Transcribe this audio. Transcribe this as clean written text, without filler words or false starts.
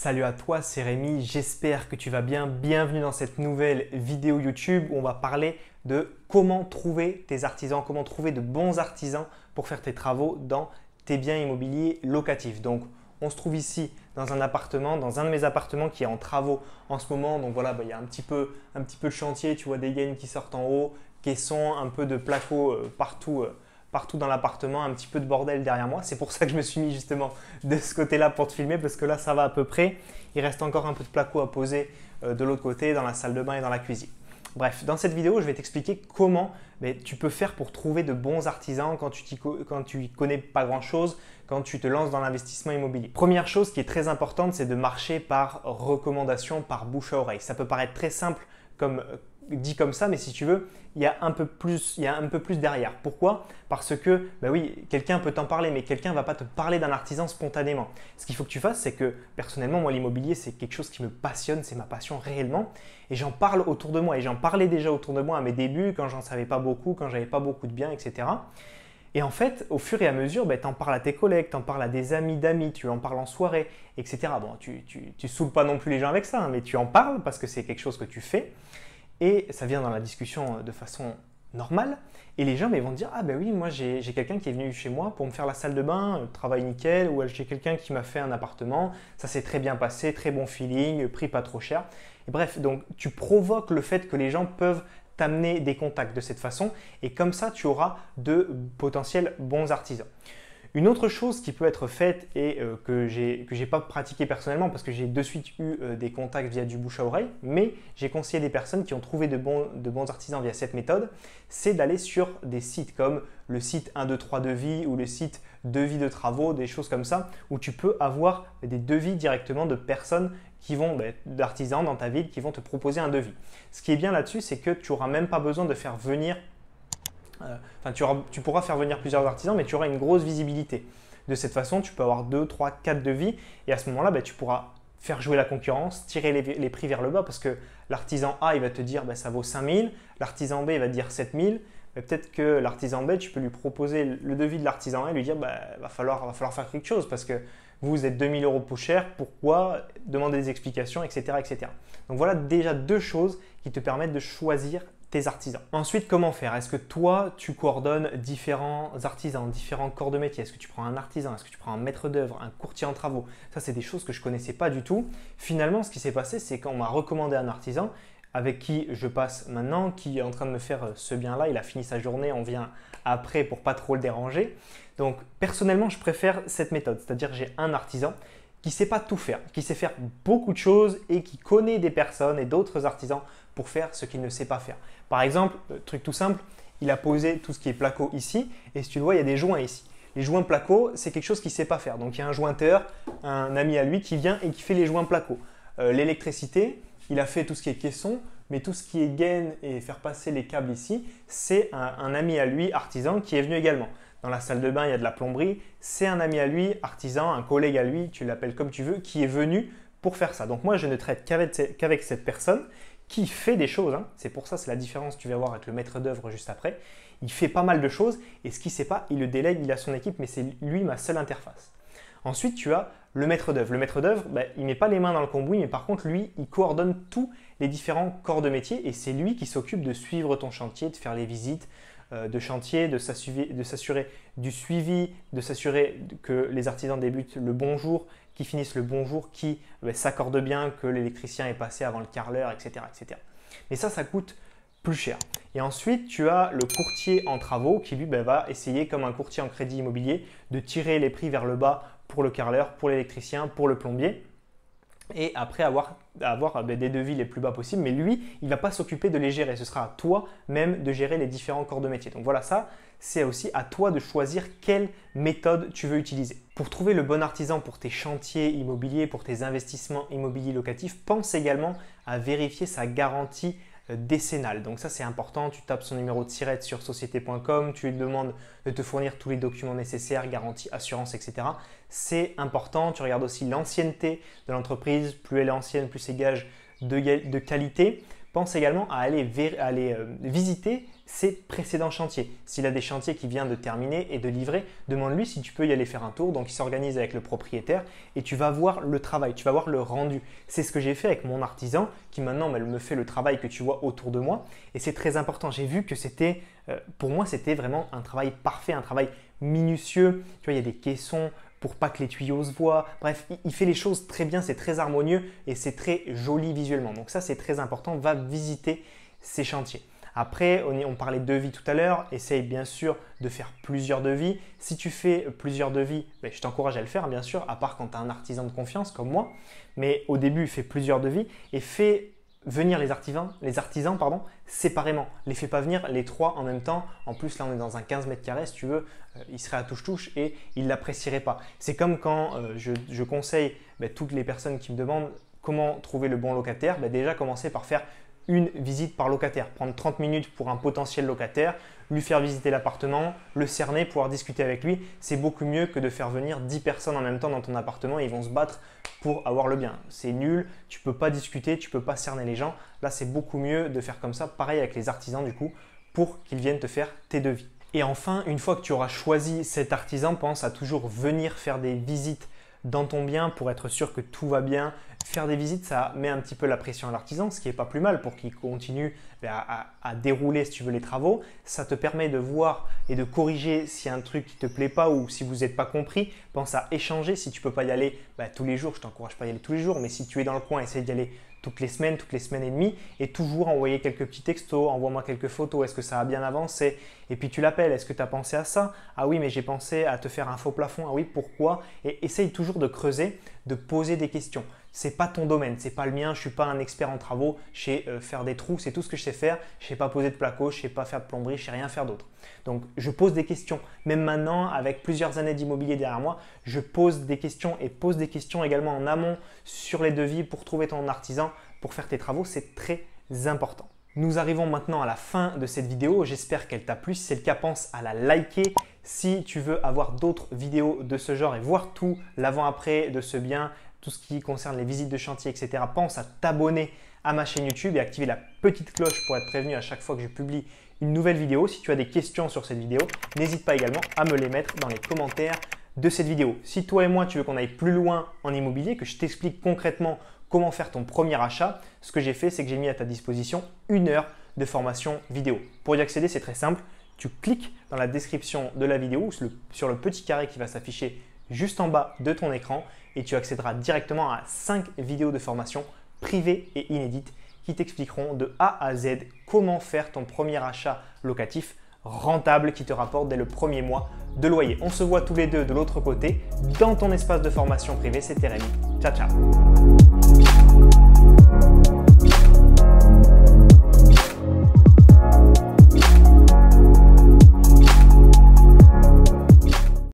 Salut à toi, c'est Rémi, j'espère que tu vas bien. Bienvenue dans cette nouvelle vidéo YouTube où on va parler de comment trouver tes artisans, comment trouver de bons artisans pour faire tes travaux dans tes biens immobiliers locatifs. Donc, on se trouve ici dans un appartement, dans un de mes appartements qui est en travaux en ce moment. Donc voilà, il y a un petit peu de chantier, tu vois des gaines qui sortent en haut, caissons, un peu de placo partout dans l'appartement, un petit peu de bordel derrière moi. C'est pour ça que je me suis mis justement de ce côté-là pour te filmer parce que là, ça va à peu près. Il reste encore un peu de placo à poser de l'autre côté, dans la salle de bain et dans la cuisine. Bref, dans cette vidéo, je vais t'expliquer comment tu peux faire pour trouver de bons artisans quand tu n'y connais pas grand-chose, quand tu te lances dans l'investissement immobilier. Première chose qui est très importante, c'est de marcher par recommandation, par bouche à oreille. Ça peut paraître très simple dit comme ça, mais si tu veux, il y a un peu plus derrière. Pourquoi? Parce que, oui, quelqu'un peut t'en parler, mais quelqu'un ne va pas te parler d'un artisan spontanément. Ce qu'il faut que tu fasses, c'est que personnellement, moi, l'immobilier, c'est quelque chose qui me passionne, c'est ma passion réellement. Et j'en parle autour de moi. Et j'en parlais déjà autour de moi à mes débuts, quand j'en savais pas beaucoup, quand j'avais pas beaucoup de biens, etc. Et en fait, au fur et à mesure, tu en parles à tes collègues, tu en parles à des amis d'amis, tu en parles en soirée, etc. Bon, tu saoules pas non plus les gens avec ça, hein, mais tu en parles parce que c'est quelque chose que tu fais. Et ça vient dans la discussion de façon normale. Et les gens vont te dire « Ah ben oui, moi j'ai quelqu'un qui est venu chez moi pour me faire la salle de bain, travail nickel, ou j'ai quelqu'un qui m'a fait un appartement, ça s'est très bien passé, très bon feeling, prix pas trop cher. » Et bref, donc tu provoques le fait que les gens peuvent t'amener des contacts de cette façon et comme ça, tu auras de potentiels bons artisans. Une autre chose qui peut être faite et que j'ai pas pratiqué personnellement parce que j'ai de suite eu des contacts via du bouche à oreille, mais j'ai conseillé des personnes qui ont trouvé de bons artisans via cette méthode, c'est d'aller sur des sites comme le site 1, 2, 3 devis ou le site devis de travaux, des choses comme ça, où tu peux avoir des devis directement de personnes d'artisans dans ta ville qui vont te proposer un devis. Ce qui est bien là-dessus, c'est que tu n'auras même pas besoin de faire venir tu pourras faire venir plusieurs artisans, mais tu auras une grosse visibilité. De cette façon, tu peux avoir 2, 3, 4 devis et à ce moment-là, tu pourras faire jouer la concurrence, tirer les prix vers le bas parce que l'artisan A, il va te dire ça vaut 5 000, l'artisan B, il va te dire 7 000. Peut-être que l'artisan B, tu peux lui proposer le devis de l'artisan A et lui dire va falloir faire quelque chose parce que vous êtes 2 000 € plus cher, pourquoi? Demander des explications, etc., etc. Donc voilà déjà deux choses qui te permettent de choisir tes artisans. Ensuite, comment faire? Est-ce que toi, tu coordonnes différents artisans, différents corps de métier? Est-ce que tu prends un artisan? Est-ce que tu prends un maître d'œuvre, un courtier en travaux? Ça, c'est des choses que je ne connaissais pas du tout. Finalement, ce qui s'est passé, c'est qu'on m'a recommandé un artisan avec qui je passe maintenant, qui est en train de me faire ce bien-là. Il a fini sa journée, on vient après pour pas trop le déranger. Donc, personnellement, je préfère cette méthode. C'est-à-dire, j'ai un artisan qui ne sait pas tout faire, qui sait faire beaucoup de choses et qui connaît des personnes et d'autres artisans pour faire ce qu'il ne sait pas faire. Par exemple, truc tout simple, il a posé tout ce qui est placo ici et si tu le vois, il y a des joints ici. Les joints placo, c'est quelque chose qu'il ne sait pas faire. Donc, il y a un jointeur, un ami à lui qui vient et qui fait les joints placo. L'électricité, il a fait tout ce qui est caisson, mais tout ce qui est gaine et faire passer les câbles ici, c'est un ami à lui, artisan, qui est venu également. Dans la salle de bain, il y a de la plomberie. C'est un ami à lui, artisan, un collègue à lui, tu l'appelles comme tu veux, qui est venu pour faire ça. Donc moi, je ne traite qu'avec cette personne qui fait des choses. Hein. C'est pour ça, c'est la différence, tu vas voir avec le maître d'œuvre juste après. Il fait pas mal de choses et ce qu'il ne sait pas, il le délègue, il a son équipe, mais c'est lui ma seule interface. Ensuite, tu as le maître d'œuvre. Le maître d'œuvre, il ne met pas les mains dans le cambouis, mais par contre, lui, il coordonne tous les différents corps de métier et c'est lui qui s'occupe de suivre ton chantier, de faire les visites de chantier, de s'assurer du suivi, de s'assurer que les artisans débutent le bon jour, qu'ils finissent le bon jour, qu'ils s'accordent bien, que l'électricien est passé avant le carreleur, etc., etc. Mais ça coûte plus cher. Et ensuite, tu as le courtier en travaux qui lui va essayer, comme un courtier en crédit immobilier, de tirer les prix vers le bas pour le carreleur, pour l'électricien, pour le plombier. Et après avoir des devis les plus bas possibles, mais lui, il ne va pas s'occuper de les gérer. Ce sera à toi même de gérer les différents corps de métier. Donc voilà, ça, c'est aussi à toi de choisir quelle méthode tu veux utiliser. Pour trouver le bon artisan pour tes chantiers immobiliers, pour tes investissements immobiliers locatifs, pense également à vérifier sa garantie décennale. Donc ça, c'est important. Tu tapes son numéro de SIRET sur société.com, tu lui demandes de te fournir tous les documents nécessaires, garantie, assurance, etc. C'est important. Tu regardes aussi l'ancienneté de l'entreprise. Plus elle est ancienne, plus c'est gage de qualité. pense également à aller visiter ses précédents chantiers. S'il a des chantiers qui vient de terminer et de livrer, demande-lui si tu peux y aller faire un tour. Donc, il s'organise avec le propriétaire et tu vas voir le travail, tu vas voir le rendu. C'est ce que j'ai fait avec mon artisan qui maintenant me fait le travail que tu vois autour de moi. Et c'est très important. J'ai vu que c'était, pour moi, c'était vraiment un travail parfait, un travail minutieux. Tu vois, il y a des caissons pour pas que les tuyaux se voient. Bref, il fait les choses très bien, c'est très harmonieux et c'est très joli visuellement. Donc ça, c'est très important. Va visiter ces chantiers. Après, on parlait de devis tout à l'heure. Essaye bien sûr de faire plusieurs devis. Si tu fais plusieurs devis, je t'encourage à le faire bien sûr, à part quand tu as un artisan de confiance comme moi. Mais au début, fais plusieurs devis et fais venir les artisans séparément. Les fais pas venir les trois en même temps. En plus, là, on est dans un 15 mètres carrés, si tu veux. Il serait à touche-touche et il ne l'apprécierait pas. C'est comme quand je conseille toutes les personnes qui me demandent comment trouver le bon locataire. Déjà, commencer par faire une visite par locataire. Prendre 30 minutes pour un potentiel locataire, lui faire visiter l'appartement, le cerner, pouvoir discuter avec lui. C'est beaucoup mieux que de faire venir 10 personnes en même temps dans ton appartement et ils vont se battre pour avoir le bien. C'est nul, tu ne peux pas discuter, tu ne peux pas cerner les gens. Là, c'est beaucoup mieux de faire comme ça. Pareil avec les artisans du coup, pour qu'ils viennent te faire tes devis. Et enfin, une fois que tu auras choisi cet artisan, pense à toujours venir faire des visites dans ton bien pour être sûr que tout va bien. Faire des visites, ça met un petit peu la pression à l'artisan, ce qui n'est pas plus mal pour qu'il continue à dérouler si tu veux les travaux. Ça te permet de voir et de corriger s'il y a un truc qui ne te plaît pas ou si vous n'êtes pas compris. Pense à échanger. Si tu ne peux pas y aller tous les jours, je ne t'encourage pas à y aller tous les jours, mais si tu es dans le coin, essaye d'y aller toutes les semaines et demie et toujours envoyer quelques petits textos, envoie-moi quelques photos, est-ce que ça a bien avancé? Et puis tu l'appelles, est-ce que tu as pensé à ça? Ah oui, mais j'ai pensé à te faire un faux plafond, ah oui, pourquoi? Et essaye toujours de creuser, de poser des questions. Ce n'est pas ton domaine, ce n'est pas le mien, je ne suis pas un expert en travaux, je sais faire des trous, c'est tout ce que je sais faire, je ne sais pas poser de placo, je ne sais pas faire de plomberie, je ne sais rien faire d'autre. Donc je pose des questions, même maintenant avec plusieurs années d'immobilier derrière moi, je pose des questions et pose des questions également en amont sur les devis pour trouver ton artisan, pour faire tes travaux, c'est très important. Nous arrivons maintenant à la fin de cette vidéo, j'espère qu'elle t'a plu, si c'est le cas, pense à la liker. Si tu veux avoir d'autres vidéos de ce genre et voir tout l'avant-après de ce bien, tout ce qui concerne les visites de chantier, etc., pense à t'abonner à ma chaîne YouTube et activer la petite cloche pour être prévenu à chaque fois que je publie une nouvelle vidéo. Si tu as des questions sur cette vidéo, n'hésite pas également à me les mettre dans les commentaires de cette vidéo. Si toi et moi, tu veux qu'on aille plus loin en immobilier, que je t'explique concrètement comment faire ton premier achat, ce que j'ai fait, c'est que j'ai mis à ta disposition 1 heure de formation vidéo. Pour y accéder, c'est très simple. Tu cliques dans la description de la vidéo ou sur le petit carré qui va s'afficher juste en bas de ton écran et tu accéderas directement à 5 vidéos de formation privées et inédites qui t'expliqueront de A à Z comment faire ton premier achat locatif rentable qui te rapporte dès le premier mois de loyer. On se voit tous les deux de l'autre côté dans ton espace de formation privé. C'était Rémi. Ciao, ciao.